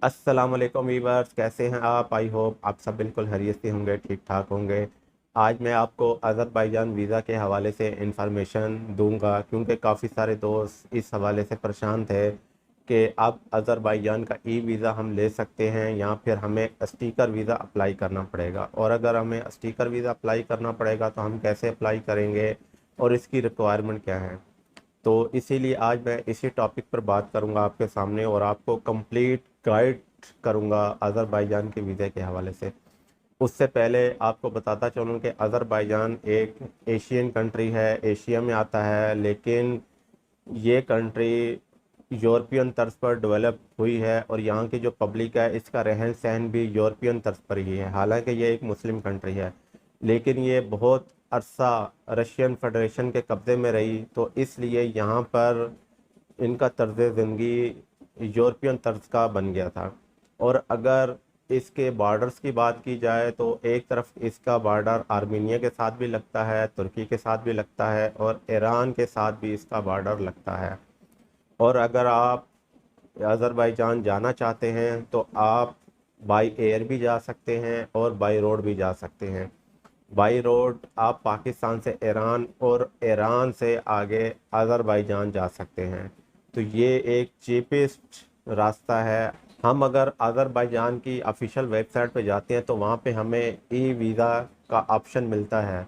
अस्सलाम वालेकुम वीवर्स, कैसे हैं आप? आई होप आप सब बिल्कुल खैरियत से होंगे, ठीक ठाक होंगे। आज मैं आपको अज़रबैजान वीज़ा के हवाले से इंफॉर्मेशन दूंगा क्योंकि काफ़ी सारे दोस्त इस हवाले से परेशान थे कि अब अज़रबैजान का ई वीज़ा हम ले सकते हैं या फिर हमें स्टिकर वीज़ा अप्लाई करना पड़ेगा, और अगर हमें स्टिकर वीज़ा अप्लाई करना पड़ेगा तो हम कैसे अप्लाई करेंगे और इसकी रिक्वायरमेंट क्या है। तो इसीलिए आज मैं इसी टॉपिक पर बात करूंगा आपके सामने और आपको कंप्लीट गाइड करूंगा अज़रबैजान के वीज़े के हवाले से। उससे पहले आपको बताता चलूं कि अज़रबैजान एक एशियन कंट्री है, एशिया में आता है, लेकिन ये कंट्री यूरोपियन तर्ज पर डेवलप हुई है और यहाँ की जो पब्लिक है इसका रहन सहन भी यूरोपियन तर्ज पर ही है। हालांकि ये एक मुस्लिम कंट्री है, लेकिन ये बहुत अरसा रशियन फेडरेशन के कब्ज़े में रही, तो इसलिए यहाँ पर इनका तर्ज ज़िंदगी यूरोपियन तर्ज का बन गया था। और अगर इसके बॉर्डर्स की बात की जाए तो एक तरफ इसका बॉर्डर आर्मीनिया के साथ भी लगता है, तुर्की के साथ भी लगता है और ईरान के साथ भी इसका बॉर्डर लगता है। और अगर आप अज़रबैजान जाना चाहते हैं तो आप बाई एयर भी जा सकते हैं और बाई रोड भी जा सकते हैं। बाई रोड आप पाकिस्तान से ईरान और ईरान से आगे अज़रबैजान जा सकते हैं। तो ये एक चीपेस्ट रास्ता है। हम अगर अज़रबैजान की ऑफिशियल वेबसाइट पे जाते हैं तो वहाँ पे हमें ई वीज़ा का ऑप्शन मिलता है,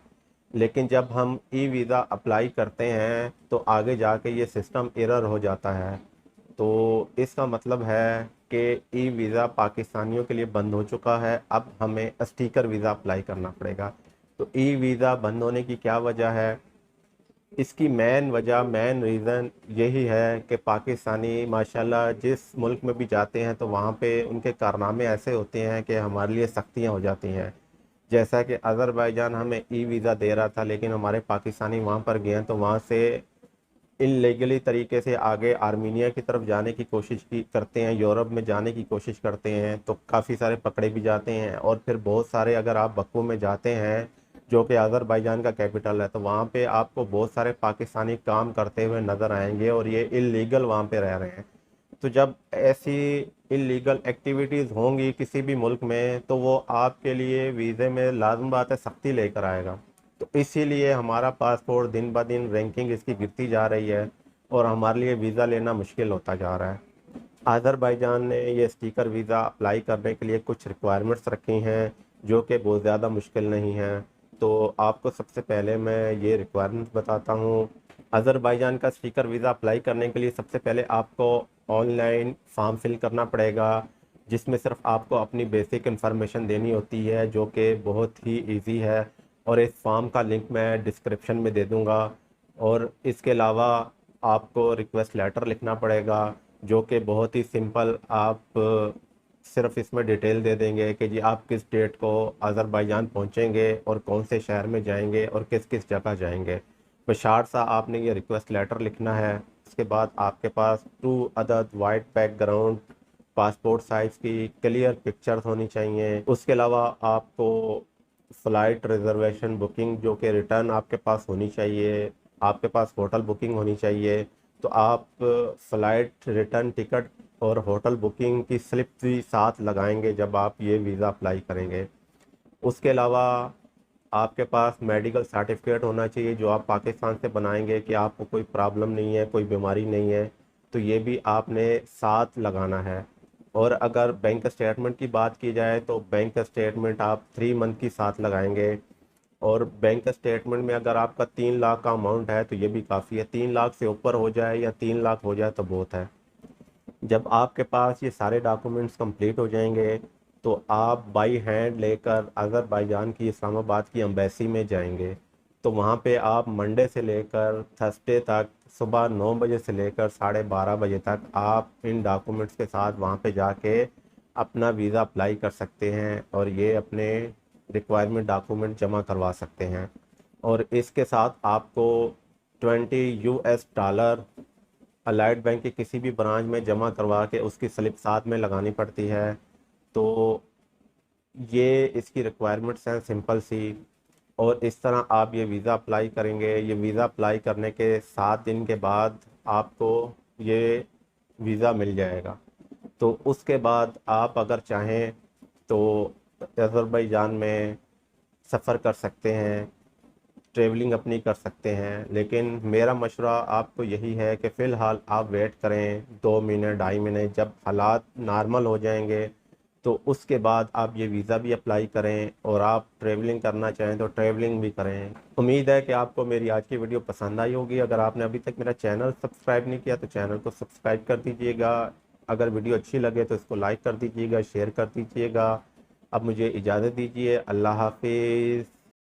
लेकिन जब हम ई वीज़ा अप्लाई करते हैं तो आगे जाके ये सिस्टम एरर हो जाता है। तो इसका मतलब है कि ई वीज़ा पाकिस्तानियों के लिए बंद हो चुका है, अब हमें स्टिकर वीज़ा अप्लाई करना पड़ेगा। तो ई वीज़ा बंद होने की क्या वजह है? इसकी मेन रीज़न यही है कि पाकिस्तानी माशाल्लाह जिस मुल्क में भी जाते हैं तो वहाँ पे उनके कारनामे ऐसे होते हैं कि हमारे लिए सख्तियाँ हो जाती हैं। जैसा कि अज़रबैजान हमें ई वीज़ा दे रहा था, लेकिन हमारे पाकिस्तानी वहाँ पर गए हैं तो वहाँ से इनलीगली तरीके से आगे आर्मीनिया की तरफ जाने की कोशिश की करते हैं, यूरोप में जाने की कोशिश करते हैं, तो काफ़ी सारे पकड़े भी जाते हैं। और फिर बहुत सारे, अगर आप बक्कू में जाते हैं जो कि अज़रबैजान का कैपिटल है, तो वहाँ पे आपको बहुत सारे पाकिस्तानी काम करते हुए नज़र आएंगे और ये इलीगल वहाँ पे रह रहे हैं। तो जब ऐसी इलीगल एक्टिविटीज़ होंगी किसी भी मुल्क में तो वो आपके लिए वीज़े में लाजम बात है सख्ती लेकर आएगा। तो इसीलिए हमारा पासपोर्ट दिन ब दिन रैंकिंग इसकी गिरती जा रही है और हमारे लिए वीज़ा लेना मुश्किल होता जा रहा है। अज़रबैजान ने ये स्टिकर वीज़ा अप्लाई करने के लिए कुछ रिक्वायरमेंट्स रखी हैं जो कि बहुत ज़्यादा मुश्किल नहीं है। तो आपको सबसे पहले मैं ये रिक्वायरमेंट्स बताता हूँ। अज़रबैजान का स्टिकर वीज़ा अप्लाई करने के लिए सबसे पहले आपको ऑनलाइन फॉर्म फिल करना पड़ेगा, जिसमें सिर्फ आपको अपनी बेसिक इन्फॉर्मेशन देनी होती है जो कि बहुत ही इजी है। और इस फॉर्म का लिंक मैं डिस्क्रिप्शन में दे दूँगा। और इसके अलावा आपको रिक्वेस्ट लेटर लिखना पड़ेगा जो कि बहुत ही सिंपल, आप सिर्फ इसमें डिटेल दे देंगे कि जी आप किस डेट को अज़रबैजान पहुंचेंगे और कौन से शहर में जाएंगे और किस किस जगह जाएंगे। बशार सा आपने ये रिक्वेस्ट लेटर लिखना है। उसके बाद आपके पास 2 अदद वाइट बैकग्राउंड पासपोर्ट साइज़ की क्लियर पिक्चर्स होनी चाहिए। उसके अलावा आपको फ़्लाइट रिज़र्वेशन बुकिंग जो कि रिटर्न आपके पास होनी चाहिए, आपके पास होटल बुकिंग होनी चाहिए। तो आप फ़्लाइट रिटर्न टिकट और होटल बुकिंग की स्लिप भी साथ लगाएंगे जब आप ये वीज़ा अप्लाई करेंगे। उसके अलावा आपके पास मेडिकल सर्टिफिकेट होना चाहिए जो आप पाकिस्तान से बनाएंगे कि आपको कोई प्रॉब्लम नहीं है, कोई बीमारी नहीं है, तो ये भी आपने साथ लगाना है। और अगर बैंक स्टेटमेंट की बात की जाए तो बैंक स्टेटमेंट आप 3 मंथ की साथ लगाएंगे। और बैंक स्टेटमेंट में अगर आपका 3 लाख का अमाउंट है तो ये भी काफ़ी है, 3 लाख से ऊपर हो जाए या 3 लाख हो जाए तो बहुत है। जब आपके पास ये सारे डॉक्यूमेंट्स कंप्लीट हो जाएंगे तो आप बाई हैंड लेकर अज़रबैजान की इस्लामाबाद की एम्बेसी में जाएंगे। तो वहाँ पे आप मंडे से लेकर थर्सडे तक सुबह 9 बजे से लेकर 12:30 बजे तक आप इन डॉक्यूमेंट्स के साथ वहाँ पे जाके अपना वीज़ा अप्लाई कर सकते हैं और ये अपने रिक्वायरमेंट डॉक्यूमेंट जमा करवा सकते हैं। और इसके साथ आपको 20 US डॉलर अलाइड बैंक के किसी भी ब्रांच में जमा करवा के उसकी स्लिप साथ में लगानी पड़ती है। तो ये इसकी रिक्वायरमेंट्स हैं सिंपल सी। और इस तरह आप ये वीज़ा अप्लाई करेंगे। ये वीज़ा अप्लाई करने के 7 दिन के बाद आपको ये वीज़ा मिल जाएगा। तो उसके बाद आप अगर चाहें तो अज़रबैजान में सफ़र कर सकते हैं, ट्रैवलिंग अपनी कर सकते हैं। लेकिन मेरा मशवरा आपको यही है कि फ़िलहाल आप वेट करें 2 महीने 2.5 महीने, जब हालात नॉर्मल हो जाएंगे तो उसके बाद आप ये वीज़ा भी अप्लाई करें, और आप ट्रैवलिंग करना चाहें तो ट्रैवलिंग भी करें। उम्मीद है कि आपको मेरी आज की वीडियो पसंद आई होगी। अगर आपने अभी तक मेरा चैनल सब्सक्राइब नहीं किया तो चैनल को सब्सक्राइब कर दीजिएगा। अगर वीडियो अच्छी लगे तो इसको लाइक कर दीजिएगा, शेयर कर दीजिएगा। अब मुझे इजाज़त दीजिए। अल्लाह हाफिज़।